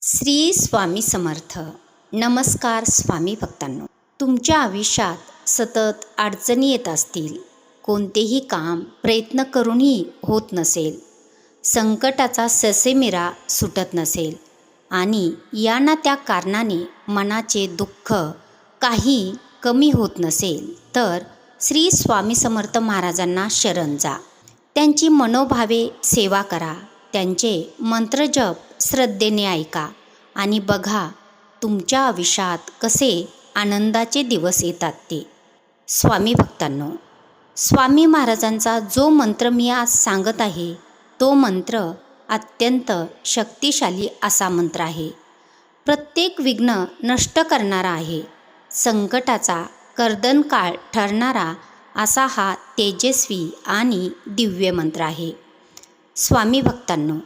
श्री स्वामी समर्थ. नमस्कार स्वामी भक्तांनो. तुमच्या आयुष्यात सतत अडचणी येत असतील, कोणतेही काम प्रयत्न करूनही होत नसेल, संकटाचा ससेमिरा सुटत नसेल आणि या ना त्या कारणाने मनाचे दुःख काही कमी होत नसेल, तर श्री स्वामी समर्थ महाराजांना शरण जा. त्यांची मनोभावे सेवा करा, त्यांचे मंत्रजप श्रद्धेने ऐका आणि बघा तुमच्या आयुष्यात कसे आनंदाचे दिवस येतात ते. स्वामी भक्तांनो, स्वामी महाराजांचा जो मंत्र मी आज सांगत आहे तो मंत्र अत्यंत शक्तिशाली असा मंत्र आहे. प्रत्येक विघ्न नष्ट करणारा आहे. संकटाचा कर्दनकाळ ठरणारा असा हा तेजस्वी आणि दिव्य मंत्र आहे. स्वामी भक्तांनो,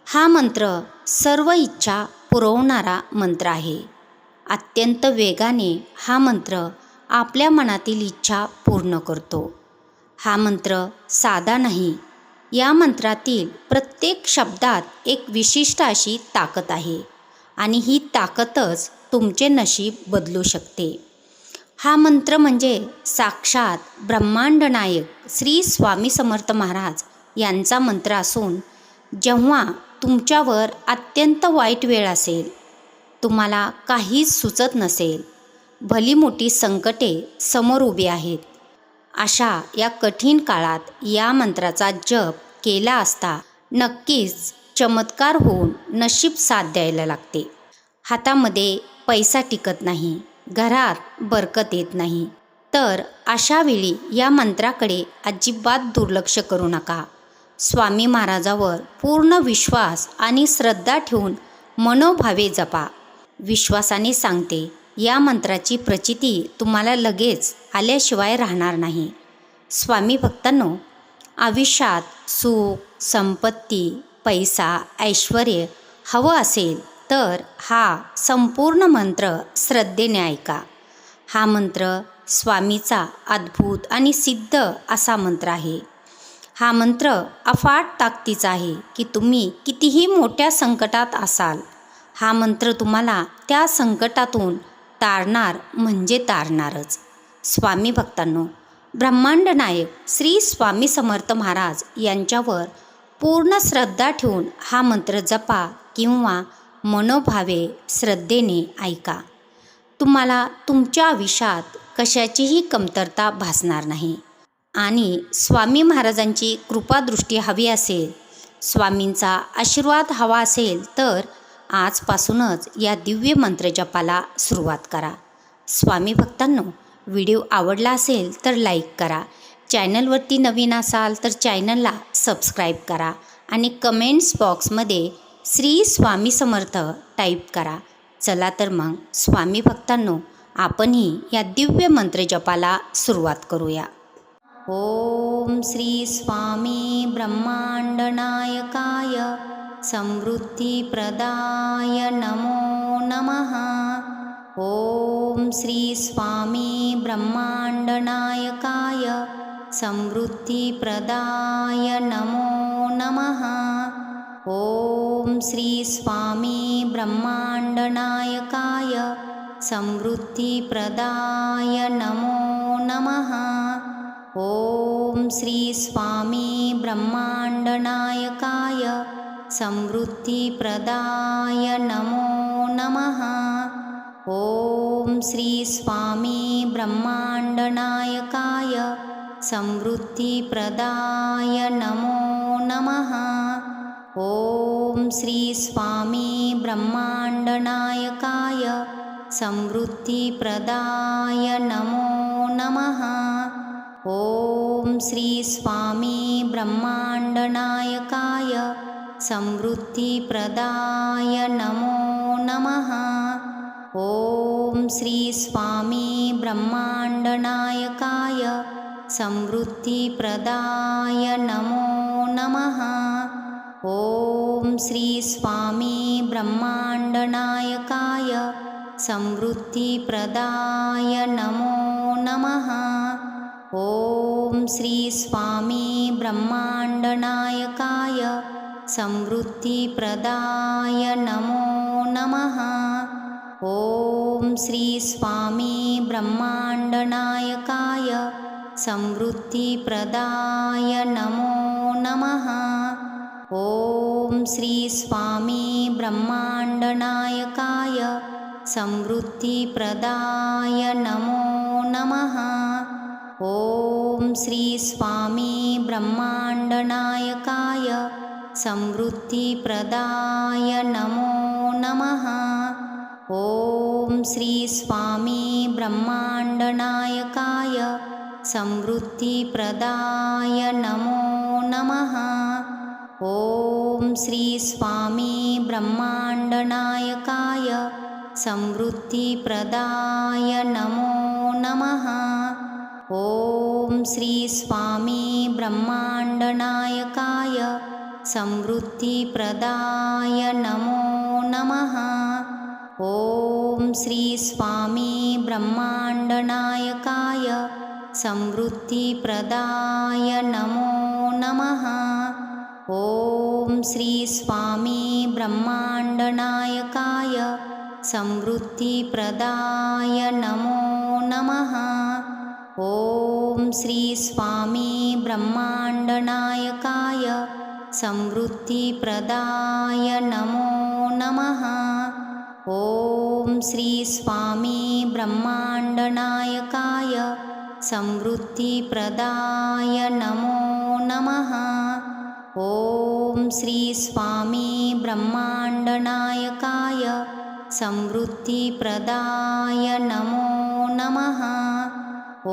हा मंत्र सर्व इच्छा पुरवणारा मंत्र आहे. अत्यंत वेगाने हा मंत्र आपल्या मनातील इच्छा पूर्ण करतो. हा मंत्र साधा नाही. या मंत्रातील प्रत्येक शब्दात एक विशिष्ट अशी ताकद आहे आणि ही ताकदच तुमचे नशीब बदलू शकते. हा मंत्र म्हणजे साक्षात ब्रह्मांड नायक श्री स्वामी समर्थ महाराज यांचा मंत्र असून, जेव्हा तुमच्यावर अत्यंत वाईट वेळ असेल, तुम्हाला काहीच सुचत नसेल, भली मोठी संकटे समोर उभी आहेत, अशा या कठीण काळात या मंत्राचा जप केला असता नक्कीच चमत्कार होऊन नशीब साथ द्यायला लागते. हातामध्ये पैसा टिकत नाही, घरात बरकत येत नाही, तर अशावेळी या मंत्राकडे अजिबात दुर्लक्ष करू नका. स्वामी महाराजावर पूर्ण विश्वास आणि श्रद्धा ठेवून मनोभावे जपा. विश्वासाने सांगते, या मंत्राची प्रचिती तुम्हाला लगेच आल्याशिवाय राहणार नाही. स्वामी भक्तांनो, आयुष्यात सुख, संपत्ती, पैसा, ऐश्वर्य हवं असेल तर हा संपूर्ण मंत्र श्रद्धेने ऐका. हा मंत्र स्वामीचा अद्भुत आणि सिद्ध असा मंत्र आहे. हा मंत्र अफाट ताकदीचा आहे की तुम्ही कितीही मोठ्या संकटात असाल, हा मंत्र तुम्हाला त्या संकटातून तारणार म्हणजे तारणारच. स्वामी भक्तांनो, ब्रह्मांड नायक श्री स्वामी समर्थ महाराज यांच्यावर पूर्ण श्रद्धा ठेवून हा मंत्र जपा किंवा मनोभावे श्रद्धेने ऐका. तुम्हाला तुमच्या आयुष्यात कशाचीही कमतरता भासणार नाही आणि स्वामी महाराजांची कृपादृष्टी हवी असेल, स्वामींचा आशीर्वाद हवा असेल, तर आजपासूनच या दिव्य मंत्रजपाला सुरुवात करा. स्वामी भक्तांनो, व्हिडिओ आवडला असेल तर लाईक करा. चॅनलवरती नवीन असाल तर चॅनलला सबस्क्राईब करा आणि कमेंट्स बॉक्समध्ये श्री स्वामी समर्थ टाईप करा. चला तर मग स्वामी भक्तांनो, आपणही या दिव्य मंत्रजपाला सुरुवात करूया. ओम श्री स्वामी ब्रह्मांड नायकाय समृद्धिप्रदाय नमो नमः. ओम श्री स्वामी ब्रह्मांड नायकाय समृद्धिप्रदाय नमो नमः. ओम श्री स्वामी ब्रह्मांड नायकाय समृद्धिप्रदाय नमो नमः. ओम श्री स्वामी ब्रह्मांड नायकाय समृद्धिप्रदाय नमो नमः. ओम श्री स्वामी ब्रह्मांड नायकाय समृद्धिप्रदाय नमो नमः. ओम श्री स्वामी ब्रह्मांड नायकाय समृद्धिप्रदाय नमो नमः. ओम श्री स्वामी ब्रह्मांड नायकाय समृद्धिप्रदाय नमो नमः. ओम श्री स्वामी ब्रह्मांड नायकाय समृद्धिप्रदाय नमो नमः. ओम श्री स्वामी ब्रह्मांड नायकाय समृद्धिप्रदाय नमो नमः. ओम श्री स्वामी ब्रह्मांड नायकाय समृद्धिप्रदाय नमो नमः। ॐ श्री स्वामी ब्रह्माण्डनायकाय समृद्धिप्रदाय नमो नमः। ॐ श्री स्वामी ब्रह्माण्डनायकाय समृद्धिप्रदाय नमो नमः। ॐ श्री स्वामी ब्रह्माण्डनायकाय समृद्धिप्रदाय नमो नमः। ॐ श्री स्वामी ब्रह्माण्डनायकाय समृद्धिप्रदाय नमो नमः। ॐ श्री स्वामी ब्रह्माण्डनायकाय समृद्धिप्रदाय नमो नमः। ॐ श्री स्वामी ब्रह्माण्डनायकाय समृद्धिप्रदाय नमो नमः। ॐ श्री स्वामी ब्रह्माण्डनायकाय समृद्धिप्रदाय नमो नमः। ॐ श्री स्वामी ब्रह्माण्डनायकाय समृद्धिप्रदाय नमो नमः। ॐ श्री स्वामी ब्रह्माण्डनायकाय समृद्धिप्रदाय नमो नमः। ॐ श्री स्वामी ब्रह्माण्डनायकाय समृद्धिप्रदाय नमो नमः। ॐ श्री स्वामी ब्रह्माण्डनायकाय समृद्धिप्रदाय नमो नमः। ॐ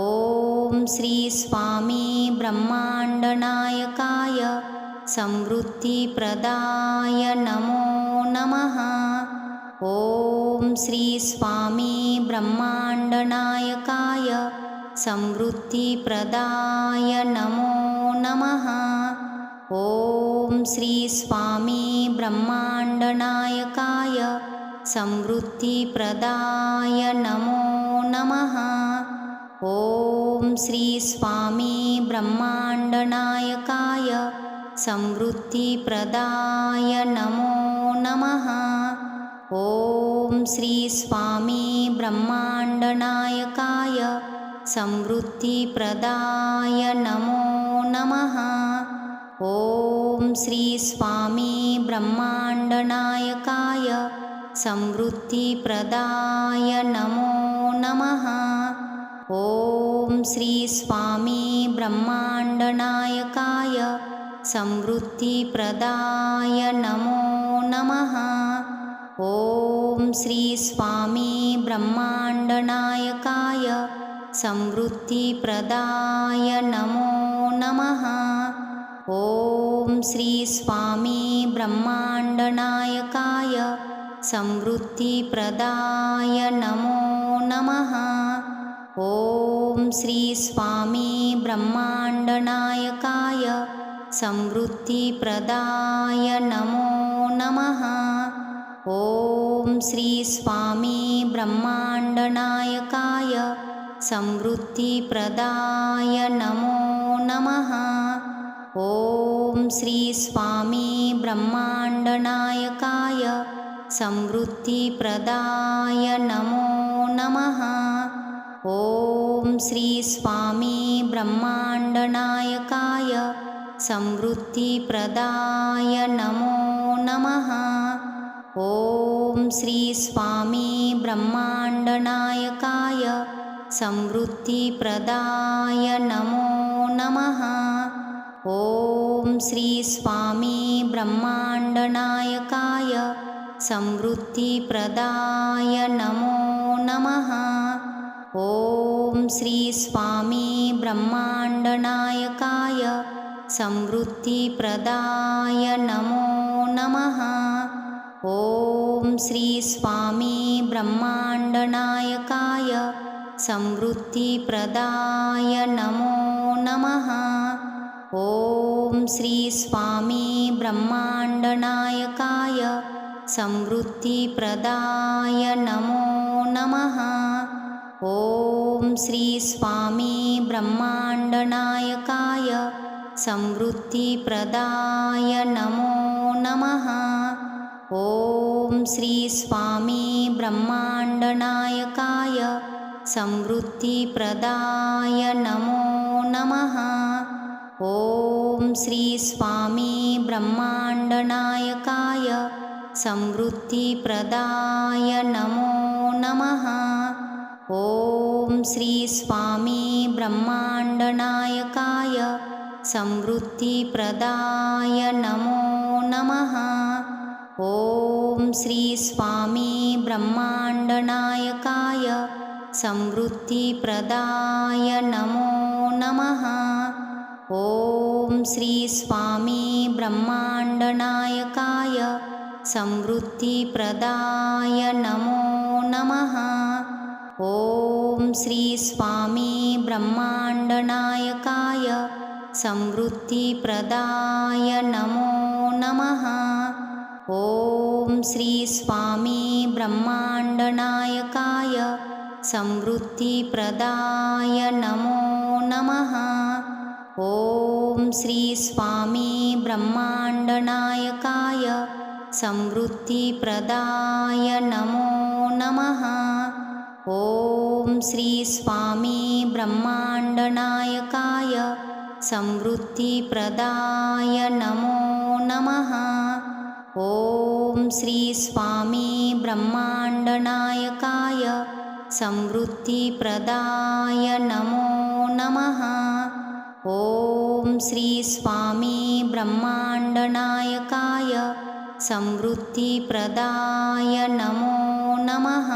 श्री स्वामी ब्रह्माण्डनायकाय समृद्धिप्रदाय नमो नमः। ॐ श्री स्वामी ब्रह्माण्डनायकाय समृद्धिप्रदाय नमो नमः। ॐ श्री स्वामी ब्रह्माण्डनायकाय समृद्धिप्रदाय नमो नमः। ॐ श्री स्वामी ब्रह्माण्डनायकाय समृद्धिप्रदाय नमो नमः। ॐ श्री स्वामी ब्रह्माण्डनायकाय समृद्धिप्रदाय नमो नमः। ॐ श्री स्वामी ब्रह्माण्डनायकाय समृद्धिप्रदाय नमो नमः। ॐ श्री स्वामी ब्रह्माण्डनायकाय समृद्धिप्रदाय नमो नमः। ॐ श्री स्वामी ब्रह्माण्डनायकाय समृद्धिप्रदाय नमो नमः। ॐ श्री स्वामी ब्रह्माण्डनायकाय समृद्धिप्रदाय नमो नमः। ॐ श्री स्वामी ब्रह्माण्डनायकाय समृद्धिप्रदाय नमो नमः। ॐ श्री स्वामी ब्रह्माण्डनायकाय समृद्धिप्रदाय नमो नमः। ॐ श्री स्वामी ब्रह्माण्डनायकाय समृद्धिप्रदाय नमो नमः। ॐ श्री स्वामी ब्रह्माण्डनायकाय समृद्धिप्रदाय नमो नमः। ॐ श्री स्वामी ब्रह्माण्डनायकाय समृद्धिप्रदाय नमो नमः। ॐ श्री स्वामी ब्रह्माण्डनायकाय समृद्धिप्रदाय नमो नमः। ॐ श्री स्वामी ब्रह्माण्डनायकाय समृद्धिप्रदाय नमो नमः। ॐ श्री स्वामी ब्रह्माण्डनायकाय समृद्धिप्रदाय नमो नमः। ॐ श्री स्वामी ब्रह्माण्डनायकाय समृद्धिप्रदाय नमो नमः। ॐ श्री स्वामी ब्रह्माण्डनायकाय समृद्धिप्रदाय नमो नमः। ॐ श्री स्वामी ब्रह्माण्डनायकाय समृद्धिप्रदाय नमो नमः। ॐ श्री स्वामी ब्रह्माण्डनायकाय समृद्धिप्रदाय नमो नमः। ॐ श्री स्वामी ब्रह्माण्डनायकाय समृद्धिप्रदाय नमो नमः। ॐ श्री स्वामी ब्रह्माण्डनायकाय समृद्धिप्रदाय नमो नमः। ॐ श्री स्वामी ब्रह्माण्डनायकाय समृद्धिप्रदाय नमो नमः। ॐ श्री स्वामी ब्रह्माण्डनायकाय समृद्धिप्रदाय नमो नमः। ॐ श्री स्वामी ब्रह्माण्डनायकाय समृद्धिप्रदाय नमो नमः। ॐ श्री स्वामी ब्रह्माण्डनायकाय समृद्धिप्रदाय नमो नमः। ॐ श्री स्वामी ब्रह्माण्डनायकाय समृद्धिप्रदाय नमो नमः। ॐ श्री स्वामी ब्रह्माण्डनायकाय समृद्धिप्रदाय नमो नमः। ॐ श्री स्वामी ब्रह्माण्डनायकाय समृद्धिप्रदाय नमो नमः।